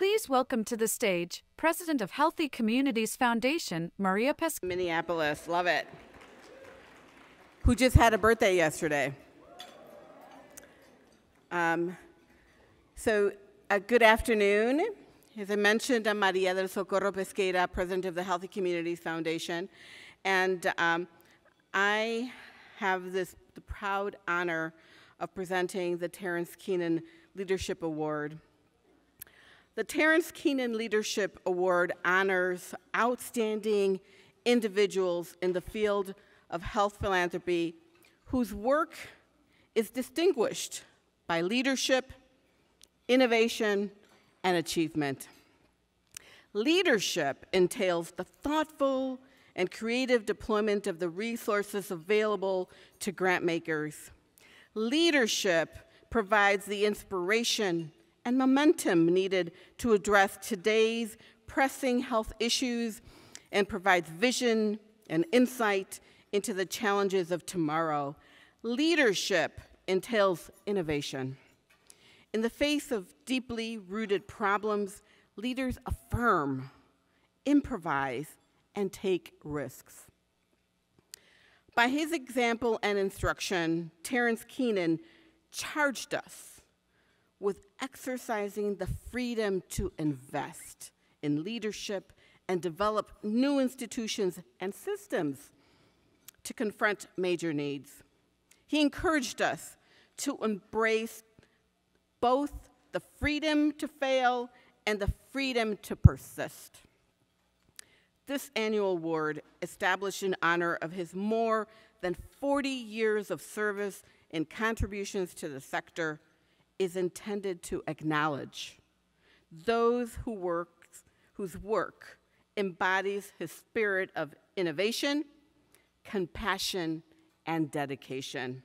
Please welcome to the stage President of Healthy Communities Foundation, Maria Pesca. Minneapolis, love it. Who just had a birthday yesterday. Good afternoon. As I mentioned, I'm Maria del Socorro Pesqueira, President of the Healthy Communities Foundation, and I have the proud honor of presenting the Terrance Keenan Leadership Award. The Terrance Keenan Leadership Award honors outstanding individuals in the field of health philanthropy whose work is distinguished by leadership, innovation, and achievement. Leadership entails the thoughtful and creative deployment of the resources available to grant makers. Leadership provides the inspiration and momentum needed to address today's pressing health issues and provides vision and insight into the challenges of tomorrow. Leadership entails innovation. In the face of deeply rooted problems, leaders affirm, improvise, and take risks. By his example and instruction, Terrance Keenan charged us with exercising the freedom to invest in leadership and develop new institutions and systems to confront major needs. He encouraged us to embrace both the freedom to fail and the freedom to persist. This annual award, established in honor of his more than 40 years of service and contributions to the sector, is intended to acknowledge those whose work embodies his spirit of innovation, compassion, and dedication.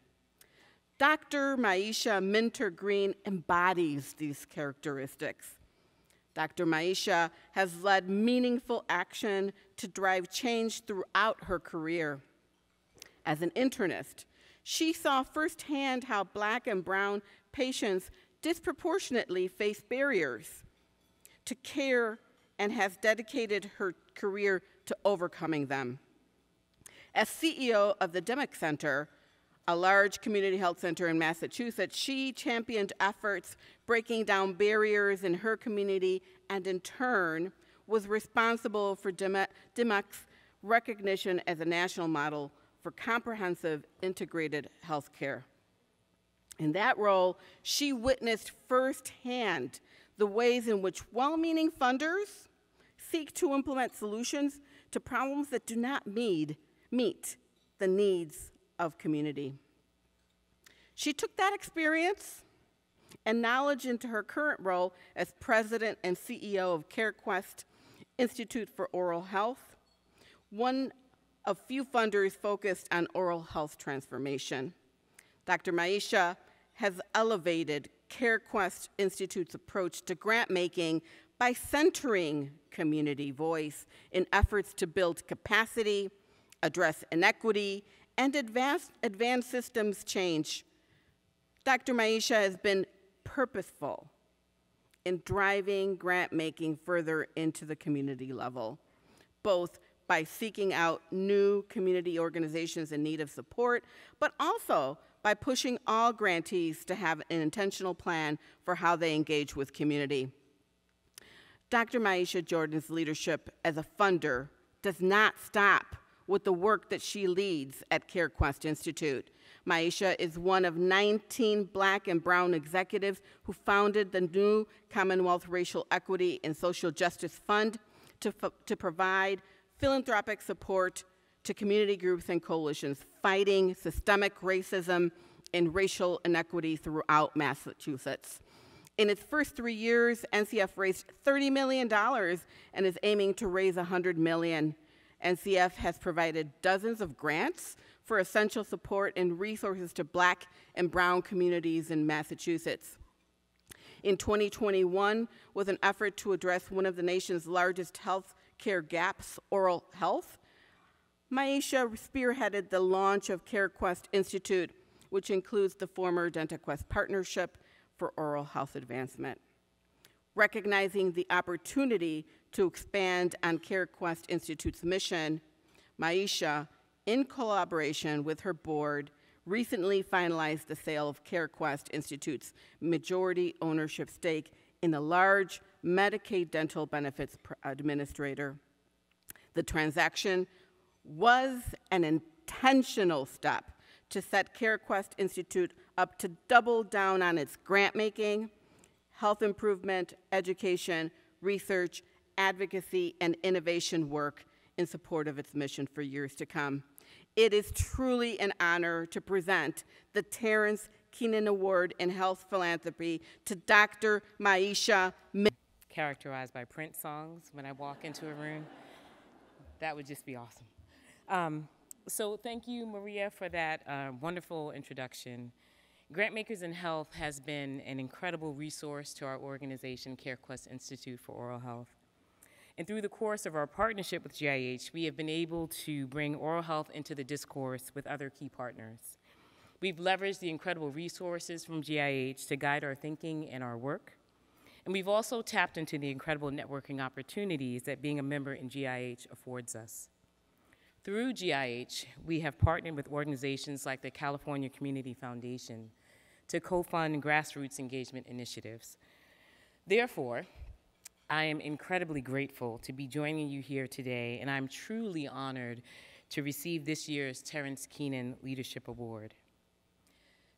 Dr. Myechia Minter-Greene embodies these characteristics. Dr. Myechia has led meaningful action to drive change throughout her career. As an internist, she saw firsthand how Black and Brown patients disproportionately face barriers to care and has dedicated her career to overcoming them. As CEO of the Dimick Center, a large community health center in Massachusetts, she championed efforts breaking down barriers in her community and in turn was responsible for Dimick's recognition as a national model for comprehensive integrated health care. In that role, she witnessed firsthand the ways in which well-meaning funders seek to implement solutions to problems that do not meet the needs of community. She took that experience and knowledge into her current role as president and CEO of CareQuest Institute for Oral Health, one of few funders focused on oral health transformation. Dr. Myechia has elevated CareQuest Institute's approach to grant making by centering community voice in efforts to build capacity, address inequity, and advance systems change. Dr. Myechia has been purposeful in driving grant making further into the community level, both by seeking out new community organizations in need of support, but also by pushing all grantees to have an intentional plan for how they engage with community. Dr. Myechia Jordan's leadership as a funder does not stop with the work that she leads at CareQuest Institute. Myechia is one of 19 Black and Brown executives who founded the new Commonwealth Racial Equity and Social Justice Fund to provide philanthropic support to community groups and coalitions fighting systemic racism and racial inequity throughout Massachusetts. In its first 3 years, NCF raised $30 million and is aiming to raise $100 million. NCF has provided dozens of grants for essential support and resources to Black and Brown communities in Massachusetts. In 2021, with an effort to address one of the nation's largest health care gaps, oral health, Myechia spearheaded the launch of CareQuest Institute, which includes the former DentaQuest Partnership for Oral Health Advancement. Recognizing the opportunity to expand on CareQuest Institute's mission, Myechia, in collaboration with her board, recently finalized the sale of CareQuest Institute's majority ownership stake in a large Medicaid dental benefits administrator. The transaction was an intentional step to set CareQuest Institute up to double down on its grant-making, health improvement, education, research, advocacy, and innovation work in support of its mission for years to come. It is truly an honor to present the Terrance Keenan Award in Health Philanthropy to Dr. Myechia. Characterized by Prince songs when I walk into a room. That would just be awesome. So thank you, Maria, for that wonderful introduction. Grantmakers in Health has been an incredible resource to our organization, CareQuest Institute for Oral Health. And through the course of our partnership with GIH, we have been able to bring oral health into the discourse with other key partners. We've leveraged the incredible resources from GIH to guide our thinking and our work. And we've also tapped into the incredible networking opportunities that being a member in GIH affords us. Through GIH, we have partnered with organizations like the California Community Foundation to co-fund grassroots engagement initiatives. Therefore, I am incredibly grateful to be joining you here today, and I'm truly honored to receive this year's Terrance Keenan Leadership Award.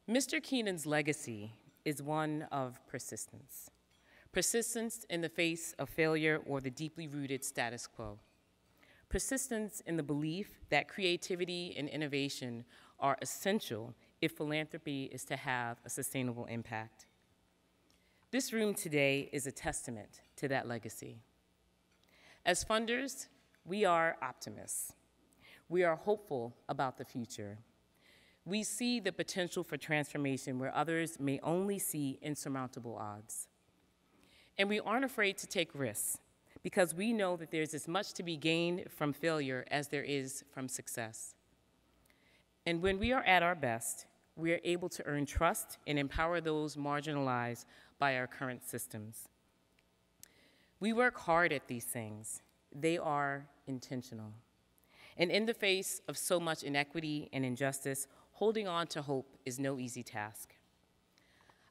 Mr. Keenan's legacy is one of persistence. Persistence in the face of failure or the deeply rooted status quo. Persistence in the belief that creativity and innovation are essential if philanthropy is to have a sustainable impact. This room today is a testament to that legacy. As funders, we are optimists. We are hopeful about the future. We see the potential for transformation where others may only see insurmountable odds. And we aren't afraid to take risks because we know that there's as much to be gained from failure as there is from success. And when we are at our best, we are able to earn trust and empower those marginalized by our current systems. We work hard at these things. They are intentional. And in the face of so much inequity and injustice, holding on to hope is no easy task.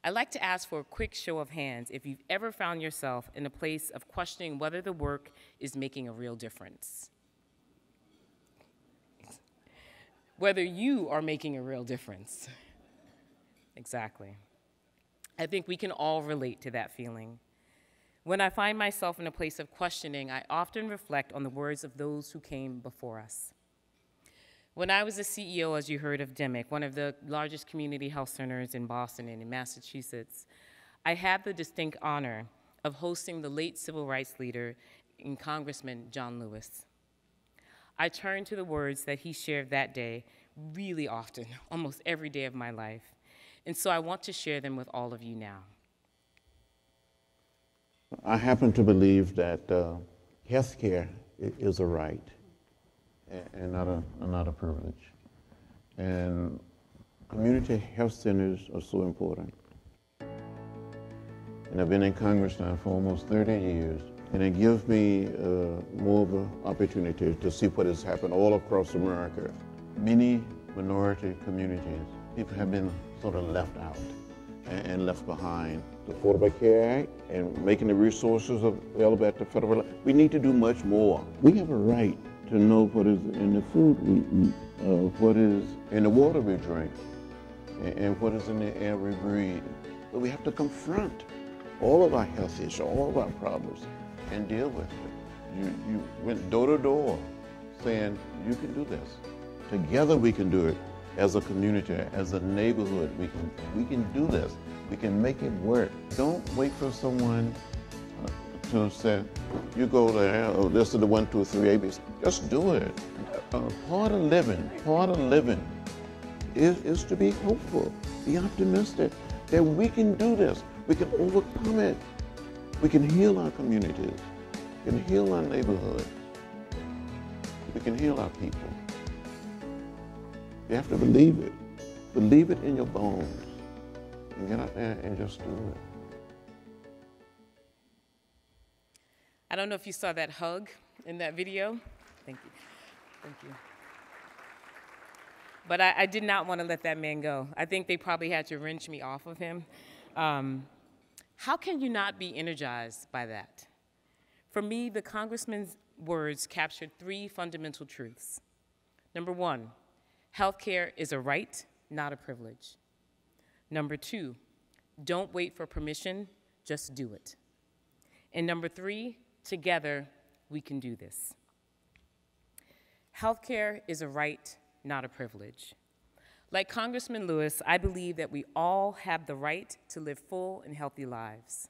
I'd like to ask for a quick show of hands if you've ever found yourself in a place of questioning whether the work is making a real difference. Whether you are making a real difference. Exactly. I think we can all relate to that feeling. When I find myself in a place of questioning, I often reflect on the words of those who came before us. When I was the CEO, as you heard, of DEMIC, one of the largest community health centers in Boston and in Massachusetts, I had the distinct honor of hosting the late civil rights leader and Congressman John Lewis. I turn to the words that he shared that day really often, almost every day of my life. And so I want to share them with all of you now. I happen to believe that health care is a right and not a privilege. And community health centers are so important. And I've been in Congress now for almost 30 years. And it gives me more of an opportunity to see what has happened all across America. Many minority communities, people have been sort of left out and left behind. The Affordable Care Act and making the resources available at the federal level, we need to do much more. We have a right to know what is in the food we eat, what is in the water we drink, and what is in the air we breathe. But we have to confront all of our health issues, all of our problems, and deal with it. You went door to door saying, you can do this. Together we can do it. As a community, as a neighborhood, we can do this. We can make it work. Don't wait for someone to say, you go there, oh, this is the 1, 2, 3 ABC. Just do it. Part of living is to be hopeful, be optimistic that we can do this. We can overcome it. We can heal our communities. We can heal our neighborhoods. We can heal our people. You have to believe it. Believe it in your bones. And get out there and just do it. I don't know if you saw that hug in that video. Thank you. Thank you. But I did not want to let that man go. I think they probably had to wrench me off of him. How can you not be energized by that? For me, the congressman's words captured 3 fundamental truths. Number 1, healthcare is a right, not a privilege. Number 2, don't wait for permission, just do it. And number 3, together we can do this. Healthcare is a right, not a privilege. Like Congressman Lewis, I believe that we all have the right to live full and healthy lives.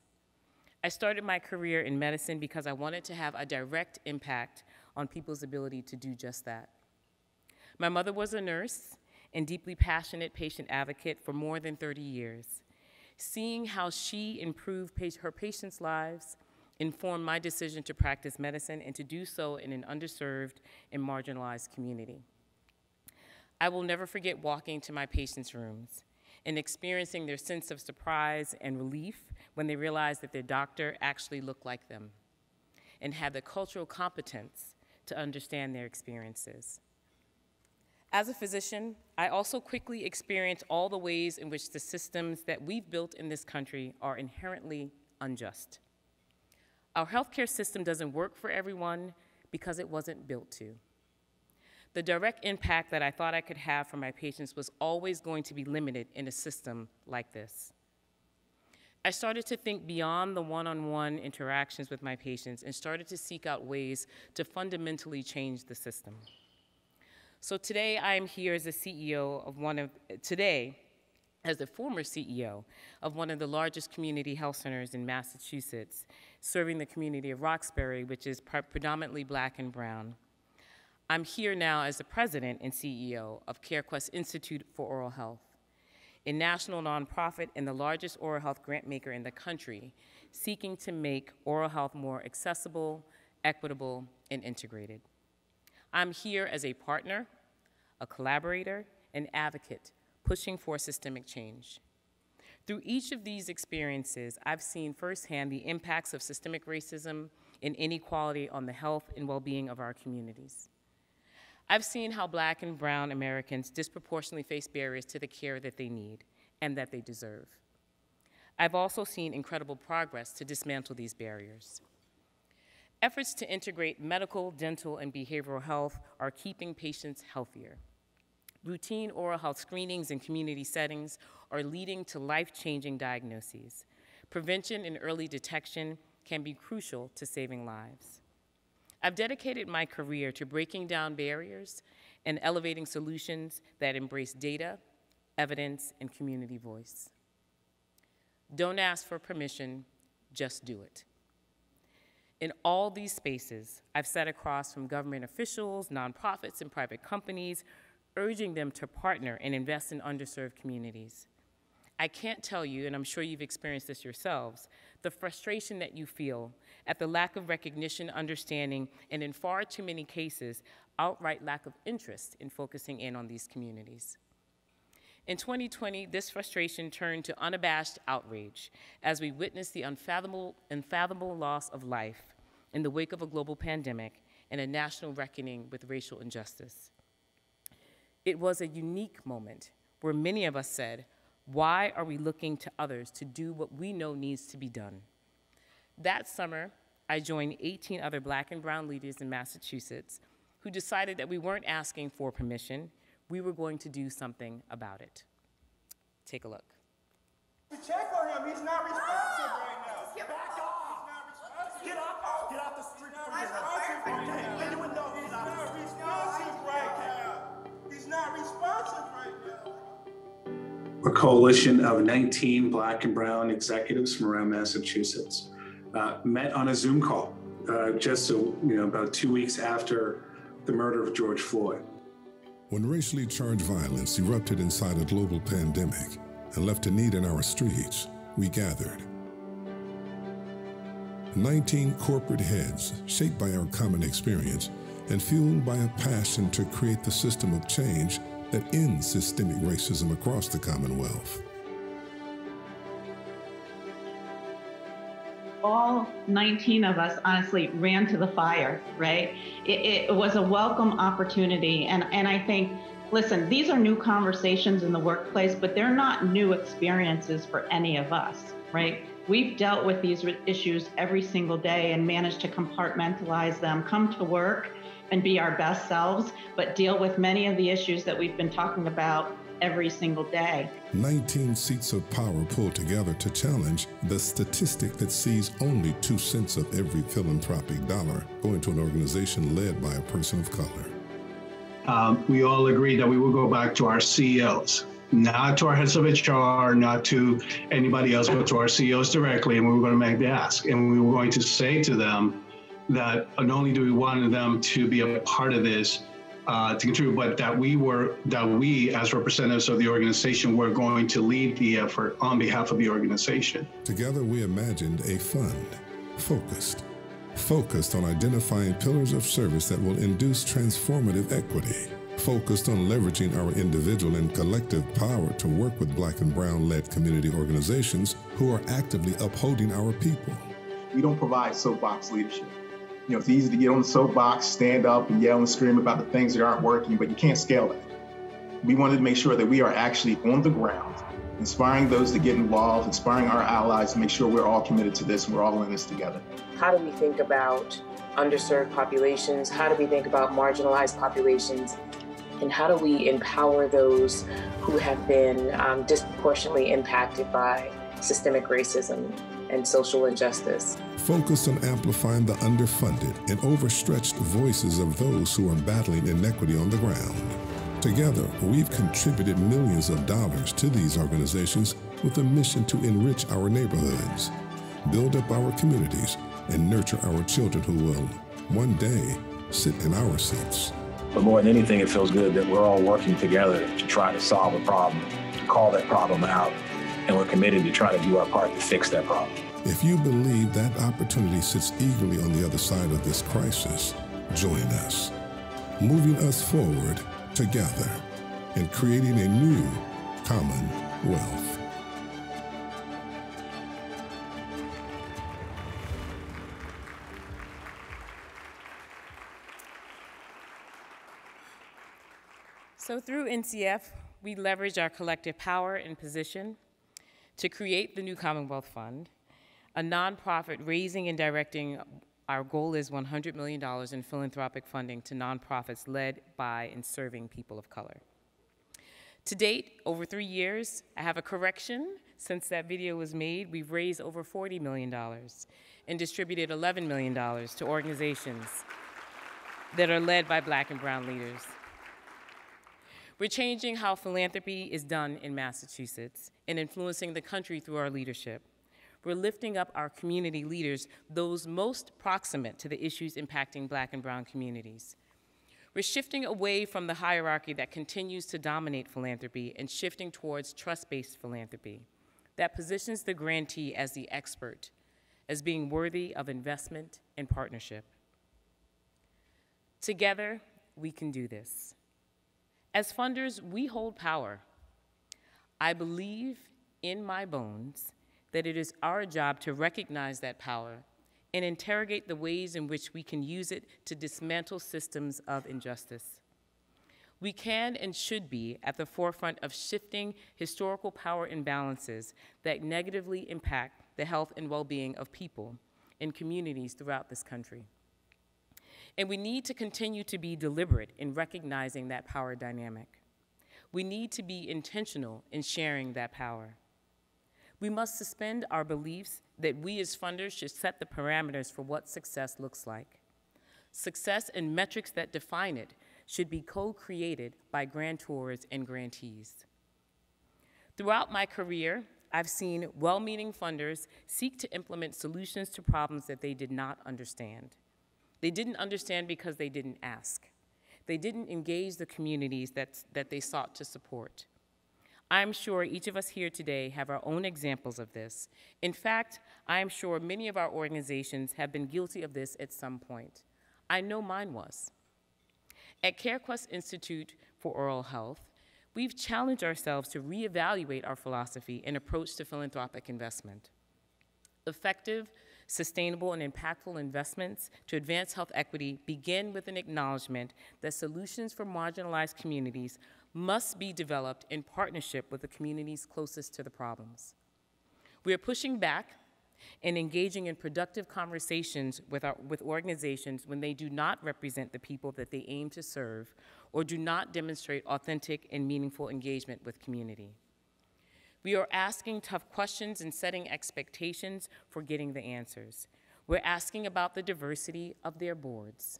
I started my career in medicine because I wanted to have a direct impact on people's ability to do just that. My mother was a nurse and deeply passionate patient advocate for more than 30 years. Seeing how she improved her patients' lives informed my decision to practice medicine and to do so in an underserved and marginalized community. I will never forget walking to my patients' rooms and experiencing their sense of surprise and relief when they realized that their doctor actually looked like them and had the cultural competence to understand their experiences. As a physician, I also quickly experienced all the ways in which the systems that we've built in this country are inherently unjust. Our healthcare system doesn't work for everyone because it wasn't built to. The direct impact that I thought I could have for my patients was always going to be limited in a system like this. I started to think beyond the one-on-one interactions with my patients and started to seek out ways to fundamentally change the system. So today I am here as a CEO of as the former CEO of one of the largest community health centers in Massachusetts, serving the community of Roxbury, which is predominantly Black and brown. I'm here now as the president and CEO of CareQuest Institute for Oral Health, a national nonprofit and the largest oral health grant maker in the country, seeking to make oral health more accessible, equitable, and integrated. I'm here as a partner, a collaborator, an advocate, pushing for systemic change. Through each of these experiences, I've seen firsthand the impacts of systemic racism and inequality on the health and well-being of our communities. I've seen how Black and brown Americans disproportionately face barriers to the care that they need and that they deserve. I've also seen incredible progress to dismantle these barriers. Efforts to integrate medical, dental, and behavioral health are keeping patients healthier. Routine oral health screenings in community settings are leading to life-changing diagnoses. Prevention and early detection can be crucial to saving lives. I've dedicated my career to breaking down barriers and elevating solutions that embrace data, evidence, and community voice. Don't ask for permission, just do it. In all these spaces, I've sat across from government officials, nonprofits, and private companies, urging them to partner and invest in underserved communities. I can't tell you, and I'm sure you've experienced this yourselves, the frustration that you feel at the lack of recognition, understanding, and in far too many cases, outright lack of interest in focusing in on these communities. In 2020, this frustration turned to unabashed outrage as we witnessed the unfathomable loss of life in the wake of a global pandemic and a national reckoning with racial injustice. It was a unique moment where many of us said, why are we looking to others to do what we know needs to be done? That summer, I joined 18 other Black and brown leaders in Massachusetts who decided that we weren't asking for permission, we were going to do something about it. Take a look. Check on him, he's not responsive right now. Back off! Get off! Get off the street for your responsive. And you would know he's not responsive right now. He's not responsive right now. A coalition of 19 Black and brown executives from around Massachusetts met on a Zoom call about 2 weeks after the murder of George Floyd. When racially charged violence erupted inside a global pandemic and left a need in our streets, we gathered. 19 corporate heads shaped by our common experience and fueled by a passion to create the system of change that ends systemic racism across the Commonwealth. all 19 of us honestly ran to the fire, right? It was a welcome opportunity. And I think, listen, these are new conversations in the workplace, but they're not new experiences for any of us, right? We've dealt with these issues every single day and managed to compartmentalize them, come to work and be our best selves, but deal with many of the issues that we've been talking about every single day. 19 seats of power pulled together to challenge the statistic that sees only 2 cents of every philanthropic dollar going to an organization led by a person of color. We all agreed that we will go back to our CEOs, not to our heads of HR, not to anybody else, but to our CEOs directly, and we were going to make the ask. And we were going to say to them that not only do we want them to be a part of this, to contribute, but that we as representatives of the organization were going to lead the effort on behalf of the organization. Together we imagined a fund, focused on identifying pillars of service that will induce transformative equity, focused on leveraging our individual and collective power to work with Black and Brown-led community organizations who are actively upholding our people. We don't provide soapbox leadership. You know, it's easy to get on the soapbox, stand up and yell and scream about the things that aren't working, but you can't scale that. We wanted to make sure that we are actually on the ground, inspiring those to get involved, inspiring our allies to make sure we're all committed to this and we're all in this together. How do we think about underserved populations? How do we think about marginalized populations? And how do we empower those who have been disproportionately impacted by systemic racism and social injustice? Focused on amplifying the underfunded and overstretched voices of those who are battling inequity on the ground. Together, we've contributed millions of dollars to these organizations with a mission to enrich our neighborhoods, build up our communities, and nurture our children who will, one day, sit in our seats. But more than anything, it feels good that we're all working together to try to solve a problem, to call that problem out, and we're committed to try to do our part to fix that problem. If you believe that opportunity sits eagerly on the other side of this crisis, join us, moving us forward together and creating a new commonwealth. So through NCF, we leverage our collective power and position to create the new Commonwealth Fund, a nonprofit raising and directing. Our goal is $100 million in philanthropic funding to nonprofits led by and serving people of color. To date, over 3 years, I have a correction. Since that video was made, we've raised over $40 million and distributed $11 million to organizations that are led by Black and Brown leaders. We're changing how philanthropy is done in Massachusetts and influencing the country through our leadership. We're lifting up our community leaders, those most proximate to the issues impacting Black and Brown communities. We're shifting away from the hierarchy that continues to dominate philanthropy and shifting towards trust-based philanthropy that positions the grantee as the expert, as being worthy of investment and partnership. Together, we can do this. As funders, we hold power. I believe in my bones that it is our job to recognize that power and interrogate the ways in which we can use it to dismantle systems of injustice. We can and should be at the forefront of shifting historical power imbalances that negatively impact the health and well-being of people and communities throughout this country. And we need to continue to be deliberate in recognizing that power dynamic. We need to be intentional in sharing that power. We must suspend our beliefs that we as funders should set the parameters for what success looks like. Success and metrics that define it should be co-created by grantors and grantees. Throughout my career, I've seen well-meaning funders seek to implement solutions to problems that they did not understand. They didn't understand because they didn't ask. They didn't engage the communities that they sought to support. I'm sure each of us here today have our own examples of this. In fact, I'm sure many of our organizations have been guilty of this at some point. I know mine was. At CareQuest Institute for Oral Health, we've challenged ourselves to reevaluate our philosophy and approach to philanthropic investment. Effective, Sustainable and impactful investments to advance health equity begin with an acknowledgement that solutions for marginalized communities must be developed in partnership with the communities closest to the problems. We are pushing back and engaging in productive conversations with organizations when they do not represent the people that they aim to serve or do not demonstrate authentic and meaningful engagement with community. We are asking tough questions and setting expectations for getting the answers. We're asking about the diversity of their boards.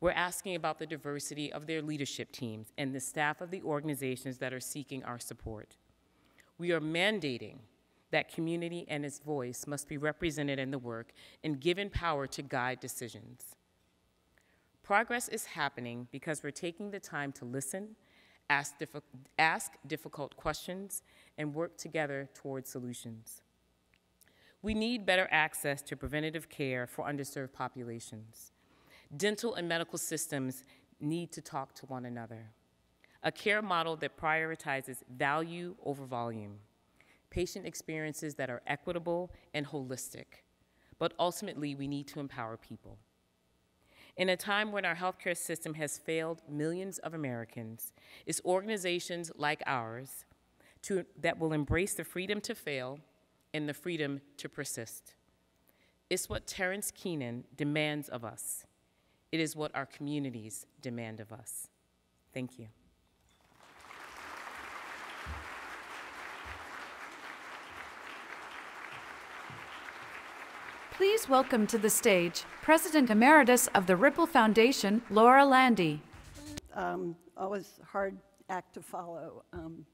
We're asking about the diversity of their leadership teams and the staff of the organizations that are seeking our support. We are mandating that community and its voice must be represented in the work and given power to guide decisions. Progress is happening because we're taking the time to listen, ask difficult questions, and work together towards solutions. We need better access to preventative care for underserved populations. Dental and medical systems need to talk to one another. A care model that prioritizes value over volume. Patient experiences that are equitable and holistic. But ultimately, we need to empower people. In a time when our healthcare system has failed millions of Americans, it's organizations like ours that will embrace the freedom to fail and the freedom to persist. It's what Terrance Keenan demands of us. It is what our communities demand of us. Thank you. Please welcome to the stage President Emeritus of the Ripple Foundation, Laura Landy. Always a hard act to follow.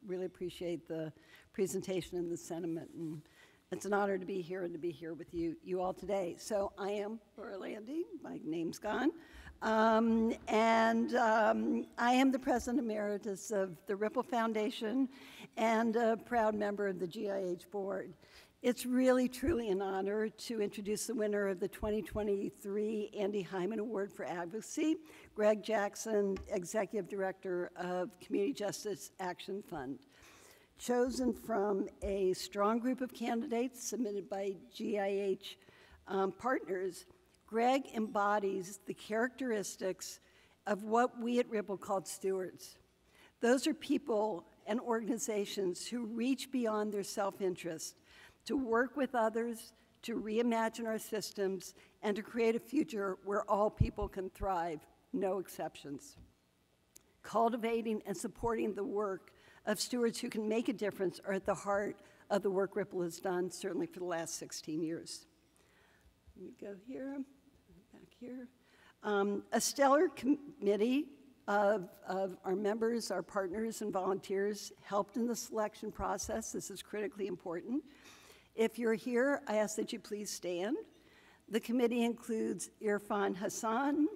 Really appreciate the presentation and the sentiment, and it's an honor to be here and to be here with you all today. So I am Laura Landy, my name's gone, and I am the President Emeritus of the Ripple Foundation and a proud member of the GIH board. It's really, truly an honor to introduce the winner of the 2023 Andy Hyman Award for Advocacy, Greg Jackson, Executive Director of Community Justice Action Fund. Chosen from a strong group of candidates submitted by GIH partners, Greg embodies the characteristics of what we at Ripple called stewards. Those are people and organizations who reach beyond their self-interest to work with others, to reimagine our systems, and to create a future where all people can thrive, no exceptions. Cultivating and supporting the work of stewards who can make a difference are at the heart of the work Ripple has done, certainly for the last 16 years. Let me go here, back here. A stellar committee of our members, our partners, and volunteers helped in the selection process. This is critically important. If you're here, I ask that you please stand. The committee includes Irfan Hassan,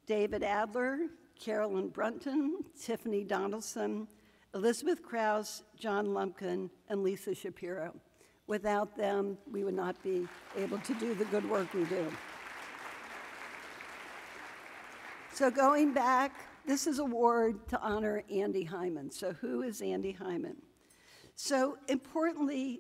David Adler, Carolyn Brunton, Tiffany Donaldson, Elizabeth Krause, John Lumpkin, and Lisa Shapiro. Without them, we would not be able to do the good work we do. So going back, this is an award to honor Andy Hyman. So who is Andy Hyman? So importantly,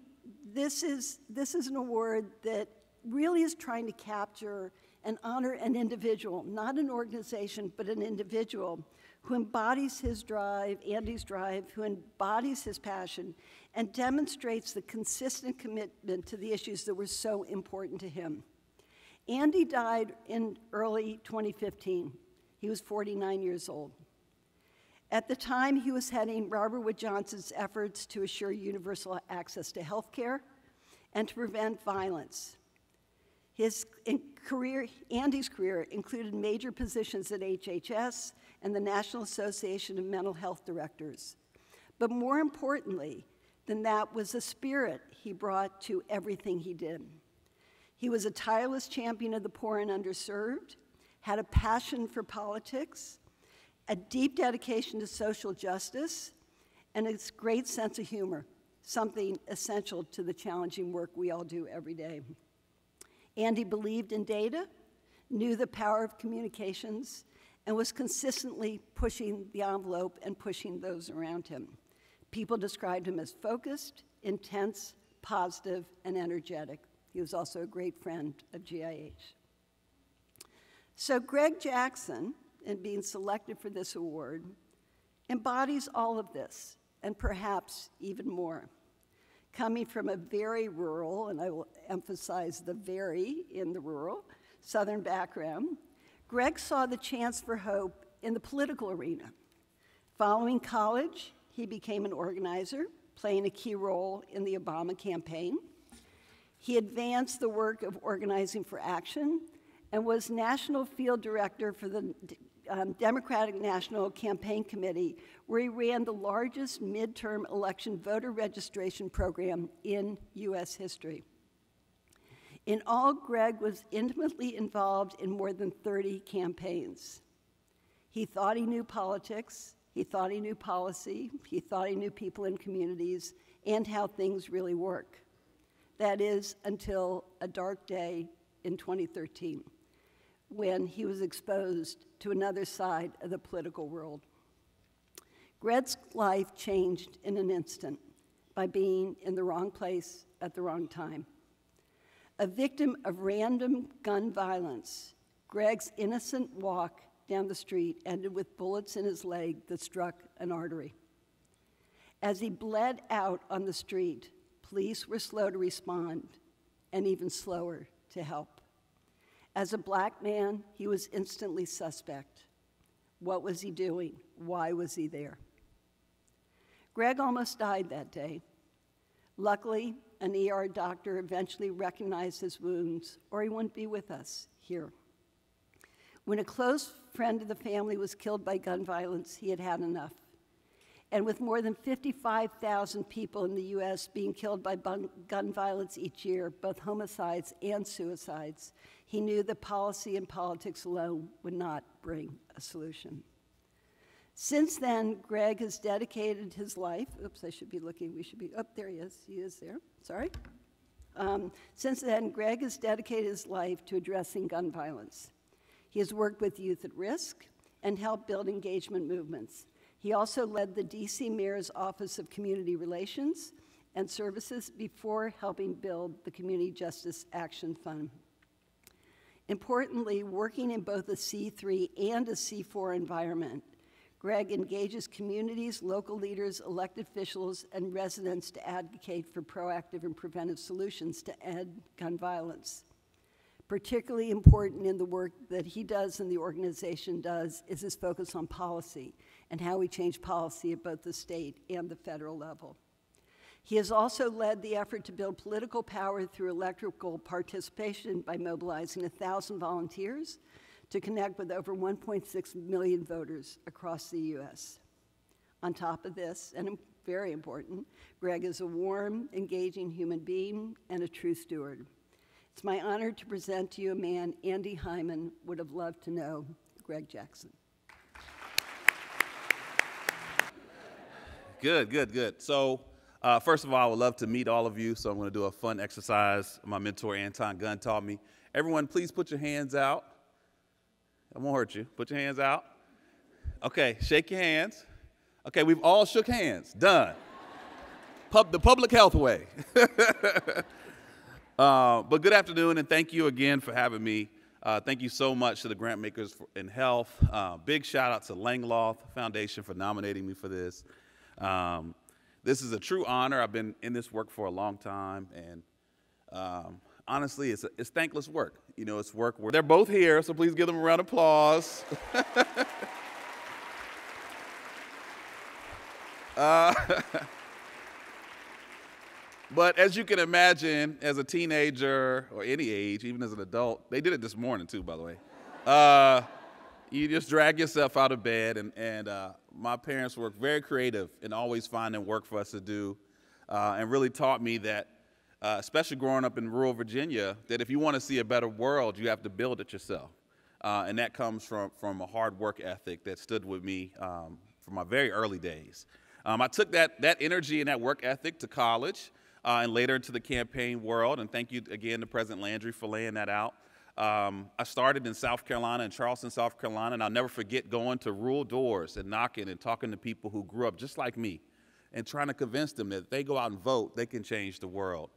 this is an award that really is trying to capture and honor an individual, not an organization, but an individual who embodies his drive, Andy's drive, who embodies his passion and demonstrates the consistent commitment to the issues that were so important to him. Andy died in early 2015. He was 49 years old. At the time, he was heading Robert Wood Johnson's efforts to assure universal access to health care and to prevent violence. Andy's career included major positions at HHS and the National Association of Mental Health Directors. But more importantly than that was the spirit he brought to everything he did. He was a tireless champion of the poor and underserved, had a passion for politics, a deep dedication to social justice, and a great sense of humor, something essential to the challenging work we all do every day. Andy believed in data, knew the power of communications, and was consistently pushing the envelope and pushing those around him. People described him as focused, intense, positive, and energetic. He was also a great friend of GIH. So Greg Jackson, in being selected for this award, embodies all of this, and perhaps even more. Coming from a very rural, and I will emphasize the very in the rural, Southern background, Greg saw the chance for hope in the political arena. Following college, he became an organizer, playing a key role in the Obama campaign. He advanced the work of Organizing for Action and was National Field Director for the Democratic National Campaign Committee, where he ran the largest midterm election voter registration program in U.S. history. In all, Greg was intimately involved in more than 30 campaigns. He thought he knew politics, he thought he knew policy, he thought he knew people in communities, and how things really work. That is, until a dark day in 2013, when he was exposed to another side of the political world. Greg's life changed in an instant by being in the wrong place at the wrong time. A victim of random gun violence, Greg's innocent walk down the street ended with bullets in his leg that struck an artery. As he bled out on the street, police were slow to respond and even slower to help. As a black man, he was instantly suspect. What was he doing? Why was he there? Greg almost died that day. Luckily, an ER doctor eventually recognized his wounds, or he wouldn't be with us here. When a close friend of the family was killed by gun violence, he had had enough. And with more than 55,000 people in the US being killed by gun violence each year, both homicides and suicides, he knew that policy and politics alone would not bring a solution. Since then, Greg has dedicated his life, oops, I should be looking, oh, there he is there, sorry. Since then, Greg has dedicated his life to addressing gun violence. He has worked with youth at risk and helped build engagement movements. He also led the DC Mayor's Office of Community Relations and Services before helping build the Community Justice Action Fund. Importantly, working in both a C3 and a C4 environment, Greg engages communities, local leaders, elected officials, and residents to advocate for proactive and preventive solutions to end gun violence. Particularly important in the work that he does and the organization does is his focus on policy and how we change policy at both the state and the federal level. He has also led the effort to build political power through electoral participation by mobilizing 1,000 volunteers to connect with over 1.6 million voters across the US. On top of this, and very important, Greg is a warm, engaging human being and a true steward. It's my honor to present to you a man Andy Hyman would have loved to know, Greg Jackson. Good. So, first of all, I would love to meet all of you, so I'm going to do a fun exercise my mentor, Anton Gunn, taught me. Everyone, please put your hands out. I won't hurt you. Put your hands out. Okay, shake your hands. Okay, we've all shook hands. Done. The public health way. But good afternoon, and thank you again for having me. Thank you so much to the grant makers in health. Big shout out to Langloth Foundation for nominating me for this. This is a true honor. I've been in this work for a long time, and honestly, it's thankless work. You know, it's work where they're both here, so please give them a round of applause. But as you can imagine, as a teenager, or any age, even as an adult, they did it this morning too, by the way, you just drag yourself out of bed, and my parents were very creative in always finding work for us to do, and really taught me that, especially growing up in rural Virginia, that if you want to see a better world, you have to build it yourself. And that comes from a hard work ethic that stood with me from my very early days. I took that energy and that work ethic to college, and later into the campaign world, and thank you again to President Landry for laying that out. I started in South Carolina, in Charleston, South Carolina, and I'll never forget going to rural doors and knocking and talking to people who grew up just like me and trying to convince them that if they go out and vote, they can change the world.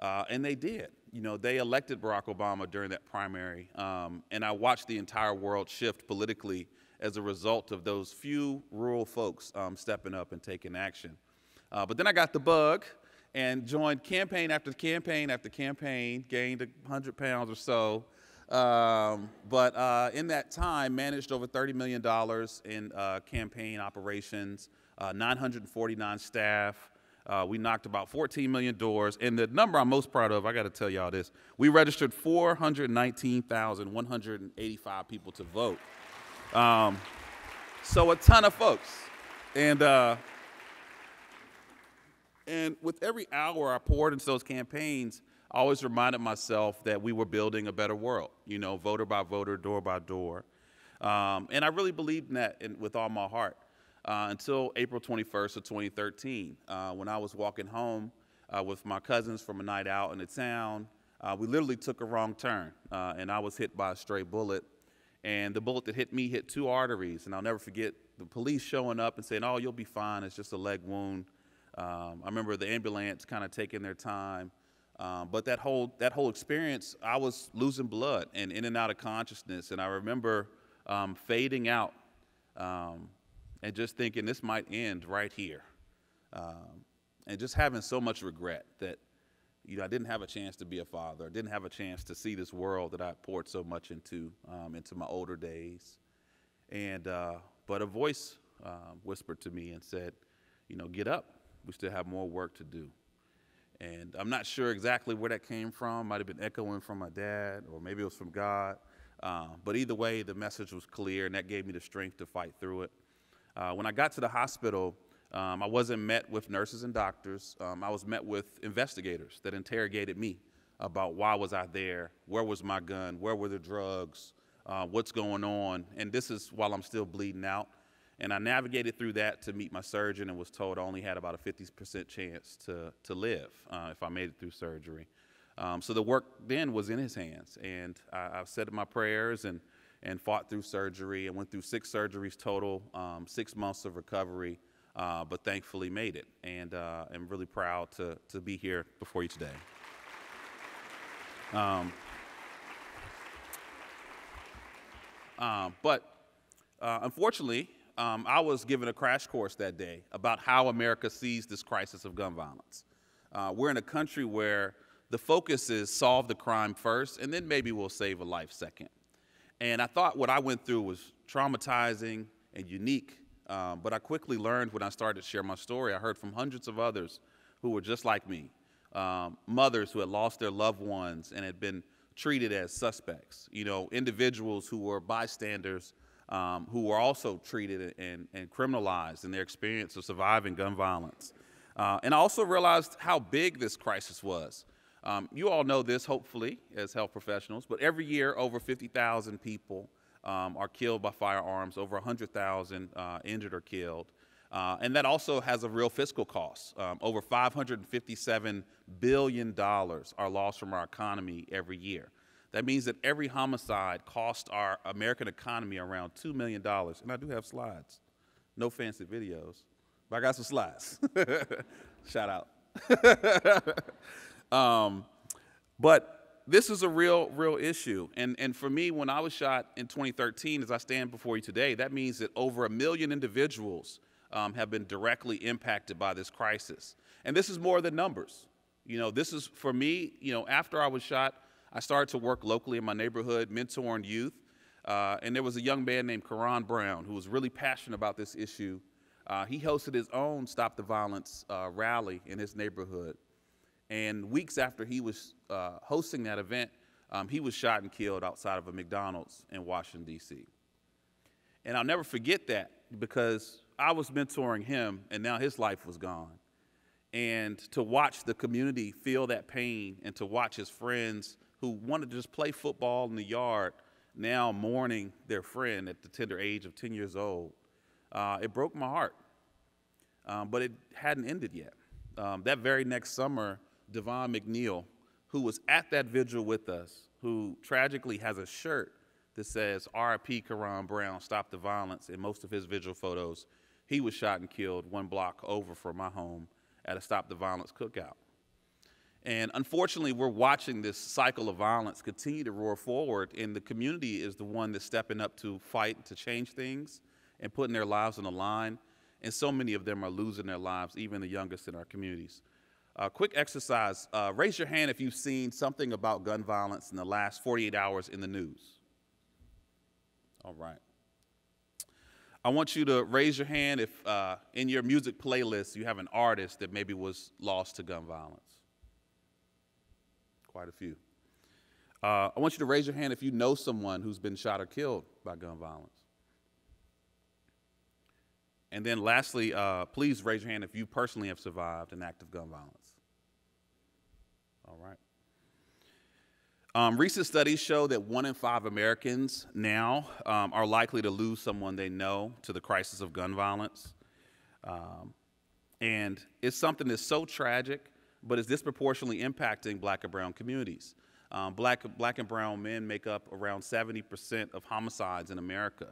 And they did. you know, they elected Barack Obama during that primary, and I watched the entire world shift politically as a result of those few rural folks stepping up and taking action. But then I got the bug and joined campaign after campaign after campaign, gained 100 pounds or so. But in that time, managed over $30 million in campaign operations, 949 staff. We knocked about 14 million doors. And the number I'm most proud of, I got to tell y'all this, we registered 419,185 people to vote. So a ton of folks. And with every hour I poured into those campaigns, I always reminded myself that we were building a better world, you know, voter by voter, door by door. And I really believed in that with all my heart until April 21st of 2013, when I was walking home with my cousins from a night out in the town. We literally took a wrong turn, and I was hit by a stray bullet. And the bullet that hit me hit 2 arteries. And I'll never forget the police showing up and saying, "Oh, you'll be fine, it's just a leg wound." I remember the ambulance kind of taking their time. But that whole experience, I was losing blood and in and out of consciousness. And I remember fading out and just thinking this might end right here. And just having so much regret that, you know, I didn't have a chance to be a father. I didn't have a chance to see this world that I poured so much into my older days. And but a voice whispered to me and said, you know, get up. We still have more work to do. And I'm not sure exactly where that came from. Might have been echoing from my dad, or maybe it was from God. But either way, the message was clear, and that gave me the strength to fight through it. When I got to the hospital, I wasn't met with nurses and doctors. I was met with investigators that interrogated me about why was I there, where was my gun, where were the drugs, what's going on. And this is while I'm still bleeding out. And I navigated through that to meet my surgeon and was told I only had about a 50% chance to live if I made it through surgery. So the work then was in his hands. And I said my prayers and fought through surgery and went through 6 surgeries total, 6 months of recovery, but thankfully made it. And I'm really proud to be here before you today. Unfortunately, I was given a crash course that day about how America sees this crisis of gun violence. We're in a country where the focus is solve the crime first, and then maybe we'll save a life second. And I thought what I went through was traumatizing and unique, but I quickly learned when I started to share my story. I heard from hundreds of others who were just like me, mothers who had lost their loved ones and had been treated as suspects, you know, individuals who were bystanders who were also treated and criminalized in their experience of surviving gun violence. And I also realized how big this crisis was. You all know this, hopefully, as health professionals, but every year over 50,000 people are killed by firearms, over 100,000 injured or killed. And that also has a real fiscal cost. Over $557 billion are lost from our economy every year. That means that every homicide costs our American economy around $2 million. And I do have slides. No fancy videos, but I got some slides. Shout out. But this is a real issue. And for me, when I was shot in 2013, as I stand before you today, that means that over 1 million individuals have been directly impacted by this crisis. And this is more than numbers. You know, this is, for me, you know, after I was shot, I started to work locally in my neighborhood, mentoring youth. And there was a young man named Karan Brown who was really passionate about this issue. He hosted his own Stop the Violence rally in his neighborhood. And weeks after he was hosting that event, he was shot and killed outside of a McDonald's in Washington, D.C. And I'll never forget that because I was mentoring him, and now his life was gone. And to watch the community feel that pain and to watch his friends who wanted to just play football in the yard now mourning their friend at the tender age of 10 years old, it broke my heart. But it hadn't ended yet. That very next summer, Devon McNeil, who was at that vigil with us, who tragically has a shirt that says, "R.I.P. Karan Brown, Stop the Violence," in most of his vigil photos, he was shot and killed 1 block over from my home at a Stop the Violence cookout. And unfortunately, we're watching this cycle of violence continue to roar forward, and the community is the one that's stepping up to fight, to change things, and putting their lives on the line. And so many of them are losing their lives, even the youngest in our communities. Quick exercise, raise your hand if you've seen something about gun violence in the last 48 hours in the news. All right. I want you to raise your hand if in your music playlist you have an artist that maybe was lost to gun violence. Quite a few. I want you to raise your hand if you know someone who's been shot or killed by gun violence. And then lastly, please raise your hand if you personally have survived an act of gun violence. All right. Recent studies show that 1 in 5 Americans now are likely to lose someone they know to the crisis of gun violence. And it's something that's so tragic, but is disproportionately impacting Black and brown communities. Black and brown men make up around 70% of homicides in America.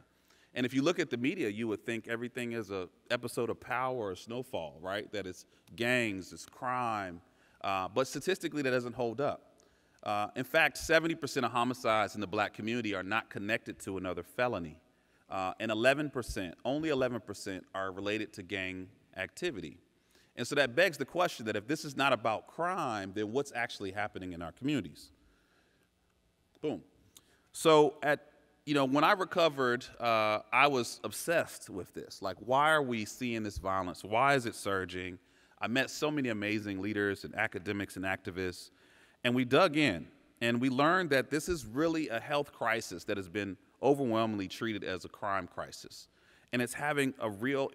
And if you look at the media, you would think everything is an episode of Power or Snowfall, right? That it's gangs, it's crime, but statistically that doesn't hold up. In fact, 70% of homicides in the Black community are not connected to another felony, and 11%, only 11% are related to gang activity. And so that begs the question that if this is not about crime, then what's actually happening in our communities? Boom. So when I recovered, I was obsessed with this. Like, why are we seeing this violence? Why is it surging? I met so many amazing leaders and academics and activists, and we dug in, and we learned that this is really a health crisis that has been overwhelmingly treated as a crime crisis. And it's having a real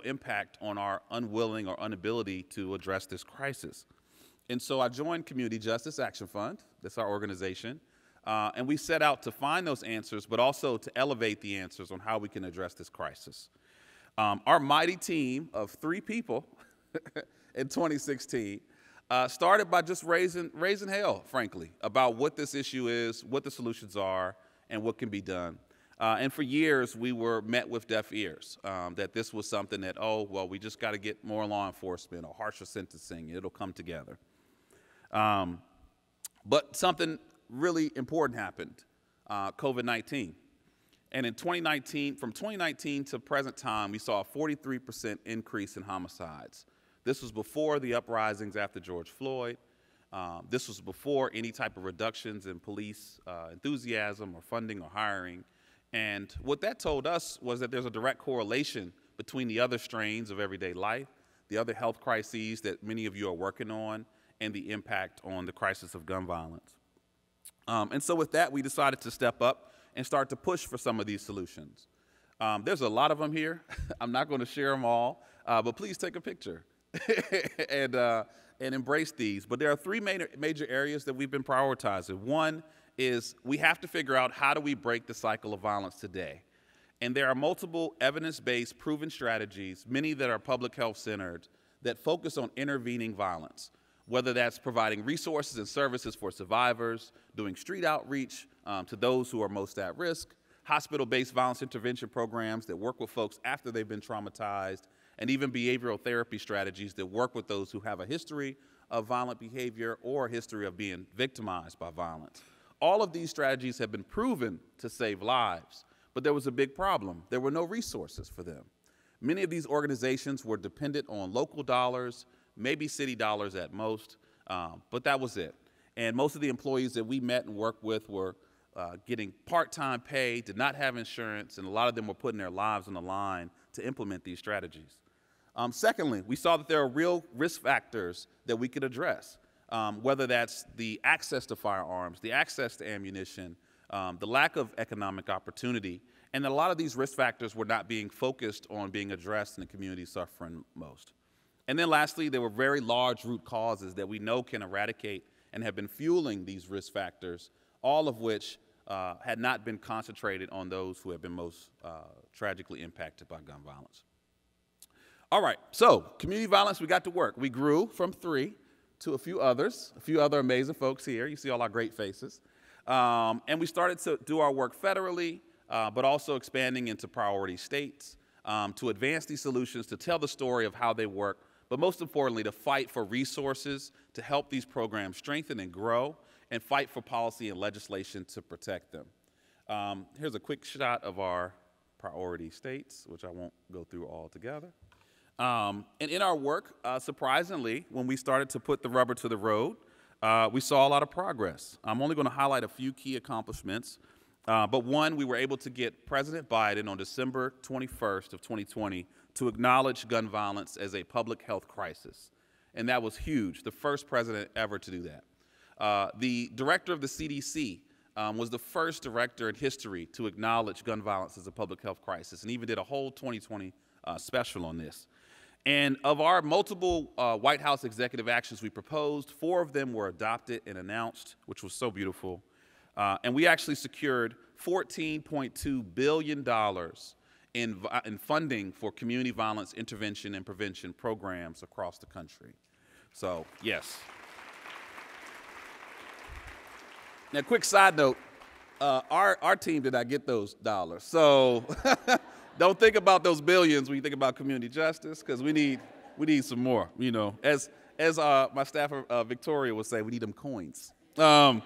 impact on our unwilling or inability to address this crisis. And so I joined Community Justice Action Fund, that's our organization, and we set out to find those answers, but also to elevate the answers on how we can address this crisis. Our mighty team of 3 people in 2016 started by just raising hell, frankly, about what this issue is, what the solutions are, and what can be done. And for years, we were met with deaf ears, that this was something that, oh, well, we just got to get more law enforcement or harsher sentencing. It'll come together. But something really important happened, COVID-19. And in 2019, from 2019 to present time, we saw a 43% increase in homicides. This was before the uprisings after George Floyd. This was before any type of reductions in police enthusiasm or funding or hiring. And what that told us was that there's a direct correlation between the other strains of everyday life, the other health crises that many of you are working on, and the impact on the crisis of gun violence. And so with that, we decided to step up and start to push for some of these solutions. There's a lot of them here. I'm not going to share them all, but please take a picture and embrace these. But there are 3 major areas that we've been prioritizing. One is we have to figure out how do we break the cycle of violence today. And there are multiple evidence-based proven strategies, many that are public health centered, that focus on intervening violence, whether that's providing resources and services for survivors, doing street outreach to those who are most at risk, hospital-based violence intervention programs that work with folks after they've been traumatized, and even behavioral therapy strategies that work with those who have a history of violent behavior or a history of being victimized by violence. All of these strategies have been proven to save lives, but there was a big problem. There were no resources for them. Many of these organizations were dependent on local dollars, maybe city dollars at most, but that was it. And most of the employees that we met and worked with were getting part-time pay, did not have insurance, and a lot of them were putting their lives on the line to implement these strategies. Secondly, we saw that there are real risk factors that we could address, whether that's the access to firearms, the access to ammunition, the lack of economic opportunity, and a lot of these risk factors were not being focused on being addressed in the communities suffering most. And then lastly, there were very large root causes that we know can eradicate and have been fueling these risk factors, all of which had not been concentrated on those who have been most tragically impacted by gun violence. All right, so community violence, we got to work. We grew from 3 to a few other amazing folks here. You see all our great faces. And we started to do our work federally, but also expanding into priority states to advance these solutions, to tell the story of how they work, but most importantly, to fight for resources to help these programs strengthen and grow, and fight for policy and legislation to protect them. Here's a quick shot of our priority states, which I won't go through all together. And in our work, surprisingly, when we started to put the rubber to the road, we saw a lot of progress. I'm only going to highlight a few key accomplishments. But one, we were able to get President Biden on December 21st of 2020 to acknowledge gun violence as a public health crisis. And that was huge, the first president ever to do that. The director of the CDC was the first director in history to acknowledge gun violence as a public health crisis, and even did a whole 2020 special on this. And of our multiple White House executive actions we proposed, 4 of them were adopted and announced, which was so beautiful. And we actually secured $14.2 billion in funding for community violence intervention and prevention programs across the country. So, yes. Now, quick side note, our team did not get those dollars. So don't think about those billions when you think about community justice, because we need some more, you know. As my staffer, Victoria, would say, we need them coins. But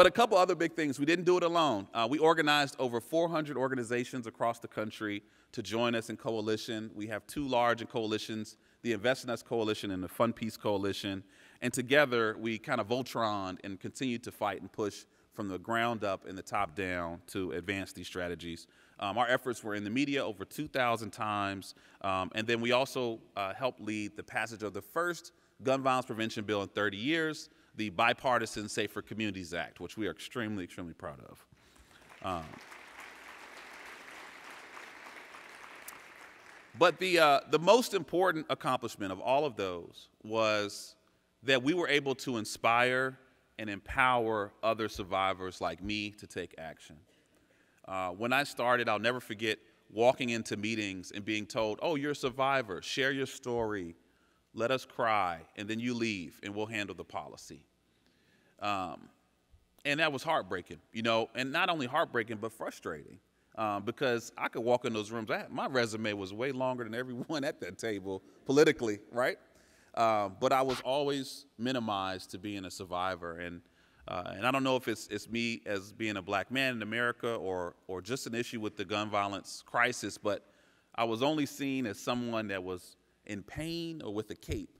a couple other big things. We didn't do it alone. We organized over 400 organizations across the country to join us in coalition. We have 2 large coalitions, the Invest in Us Coalition and the Fund Peace Coalition. And together, we kind of Voltroned and continued to fight and push from the ground up and the top down to advance these strategies. Our efforts were in the media over 2,000 times. And then we also helped lead the passage of the first gun violence prevention bill in 30 years, the Bipartisan Safer Communities Act, which we are extremely, extremely proud of. But the most important accomplishment of all of those was that we were able to inspire and empower other survivors like me to take action. When I started, I'll never forget walking into meetings and being told, oh, you're a survivor, share your story, let us cry, and then you leave and we'll handle the policy. And that was heartbreaking, you know, and not only heartbreaking, but frustrating. Because I could walk in those rooms. My resume was way longer than everyone at that table politically, right? But I was always minimized to being a survivor. And I don't know if it's me as being a black man in America or just an issue with the gun violence crisis, but I was only seen as someone that was in pain or with a cape,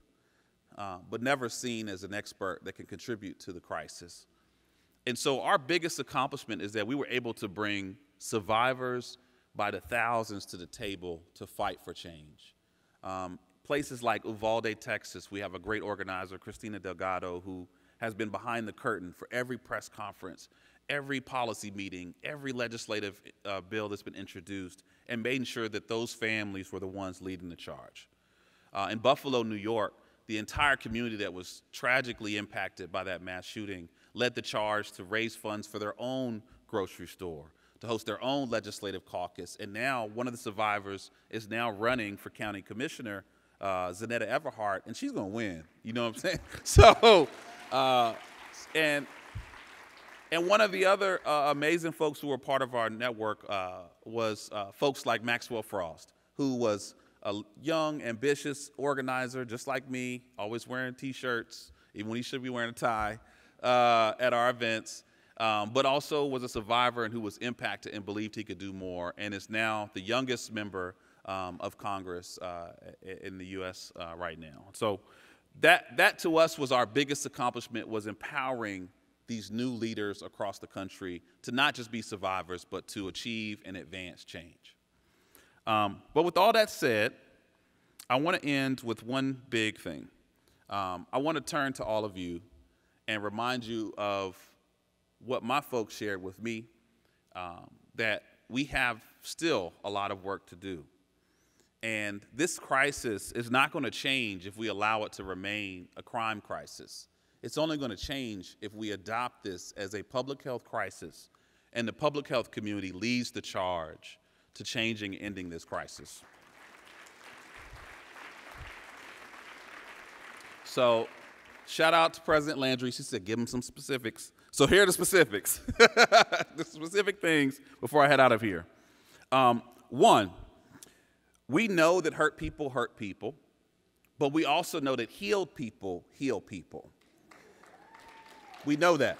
but never seen as an expert that can contribute to the crisis. And so our biggest accomplishment is that we were able to bring survivors by the thousands to the table to fight for change. Places like Uvalde, Texas, we have a great organizer, Christina Delgado, who has been behind the curtain for every press conference, every policy meeting, every legislative bill that's been introduced, and making sure that those families were the ones leading the charge. In Buffalo, New York, the entire community that was tragically impacted by that mass shooting led the charge to raise funds for their own grocery store, to host their own legislative caucus. And now one of the survivors is now running for county commissioner, Zanetta Everhart, and she's going to win. You know what I'm saying? So, and one of the other amazing folks who were part of our network was folks like Maxwell Frost, who was a young, ambitious organizer, just like me, always wearing T-shirts, even when he should be wearing a tie at our events, but also was a survivor and who was impacted and believed he could do more, and is now the youngest member of Congress in the U.S. Right now. So that to us was our biggest accomplishment, was empowering these new leaders across the country to not just be survivors, but to achieve and advance change. But with all that said, I want to end with one big thing. I want to turn to all of you and remind you of what my folks shared with me, that we have still a lot of work to do. And this crisis is not going to change if we allow it to remain a crime crisis. It's only going to change if we adopt this as a public health crisis and the public health community leads the charge to changing and ending this crisis. So shout out to President Landry. She said, give him some specifics. So here are the specifics, the specific things before I head out of here. One, We know that hurt people, but we also know that healed people heal people. We know that.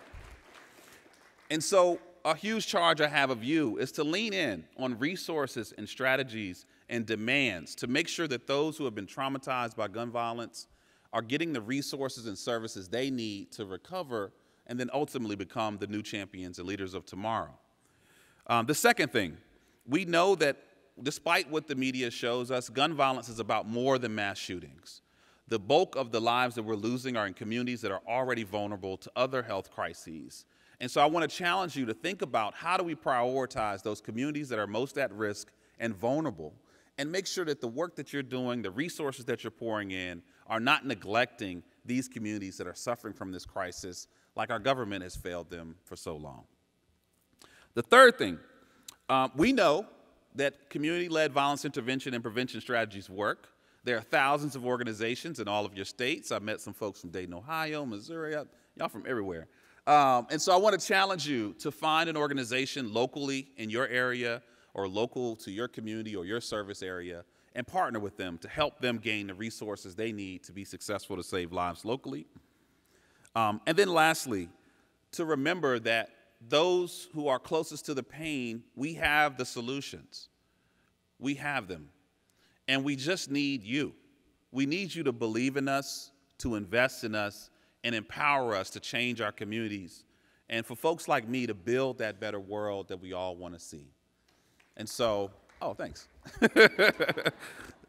And so a huge charge I have of you is to lean in on resources and strategies and demands to make sure that those who have been traumatized by gun violence are getting the resources and services they need to recover and then ultimately become the new champions and leaders of tomorrow. The second thing, we know that despite what the media shows us, gun violence is about more than mass shootings. The bulk of the lives that we're losing are in communities that are already vulnerable to other health crises. And so I want to challenge you to think about how do we prioritize those communities that are most at risk and vulnerable, and make sure that the work that you're doing, the resources that you're pouring in, are not neglecting these communities that are suffering from this crisis like our government has failed them for so long. The third thing, we know that community-led violence intervention and prevention strategies work. There are thousands of organizations in all of your states. I've met some folks from Dayton, Ohio, Missouri, y'all from everywhere. And so I want to challenge you to find an organization locally in your area or local to your community or your service area and partner with them to help them gain the resources they need to be successful to save lives locally. And then lastly, to remember that those who are closest to the pain, we have the solutions. We have them. And we just need you. We need you to believe in us, to invest in us, and empower us to change our communities, and for folks like me to build that better world that we all want to see. And so, oh, thanks.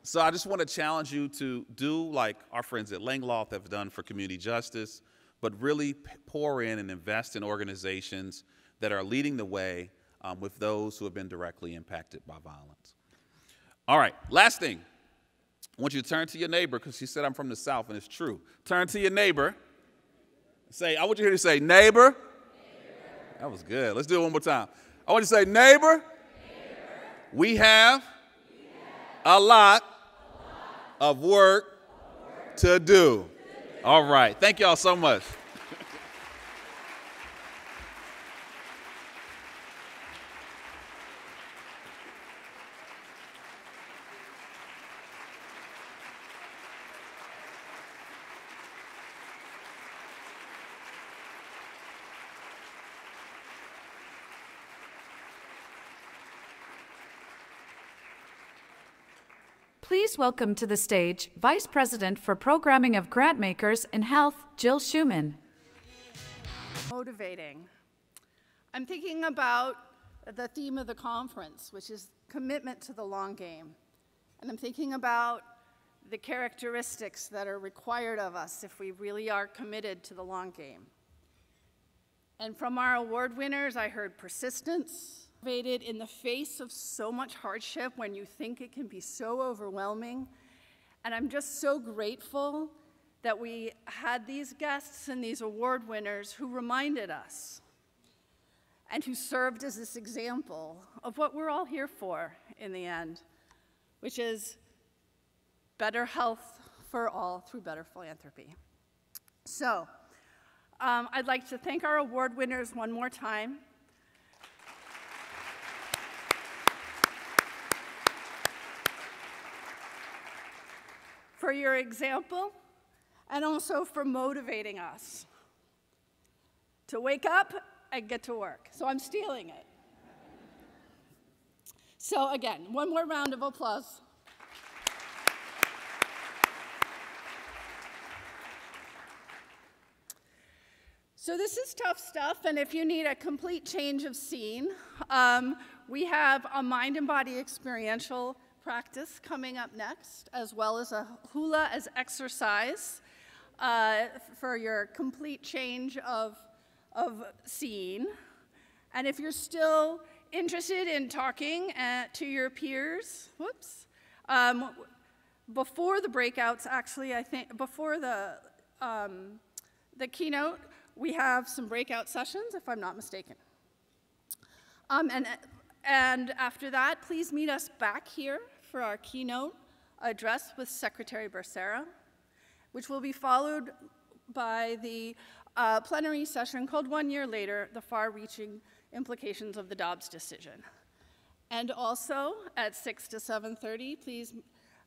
So I just want to challenge you to do like our friends at Langloth have done for community justice, but really pour in and invest in organizations that are leading the way with those who have been directly impacted by violence. All right, last thing. I want you to turn to your neighbor, because she said I'm from the South, and it's true. Turn to your neighbor. Say, I want you to hear you say, neighbor. That was good. Let's do it one more time. I want you to say, neighbor. We have a lot of work to do. All right. Thank y'all so much. Please welcome to the stage Vice President for Programming of Grantmakers in Health, Jill Schumann. Motivating. I'm thinking about the theme of the conference, which is commitment to the long game. And I'm thinking about the characteristics that are required of us if we really are committed to the long game. And from our award winners, I heard persistence, motivated in the face of so much hardship when you think it can be so overwhelming. And I'm just so grateful that we had these guests and these award winners who reminded us and who served as this example of what we're all here for in the end, which is better health for all through better philanthropy. So I'd like to thank our award winners one more time. For your example, and also for motivating us to wake up and get to work. So I'm stealing it. So again, one more round of applause. So this is tough stuff, and if you need a complete change of scene, we have a mind and body experiential practice coming up next, as well as a hula as exercise for your complete change of scene. And if you're still interested in talking to your peers, before the breakouts, actually, I think before the keynote, we have some breakout sessions, if I'm not mistaken. And after that, please meet us back here for our keynote address with Secretary Becerra, which will be followed by the plenary session called 1 Year Later, the Far-Reaching Implications of the Dobbs Decision. And also at 6 to 7:30, please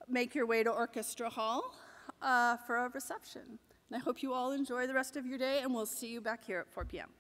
make your way to Orchestra Hall for a reception. And I hope you all enjoy the rest of your day, and we'll see you back here at 4 p.m.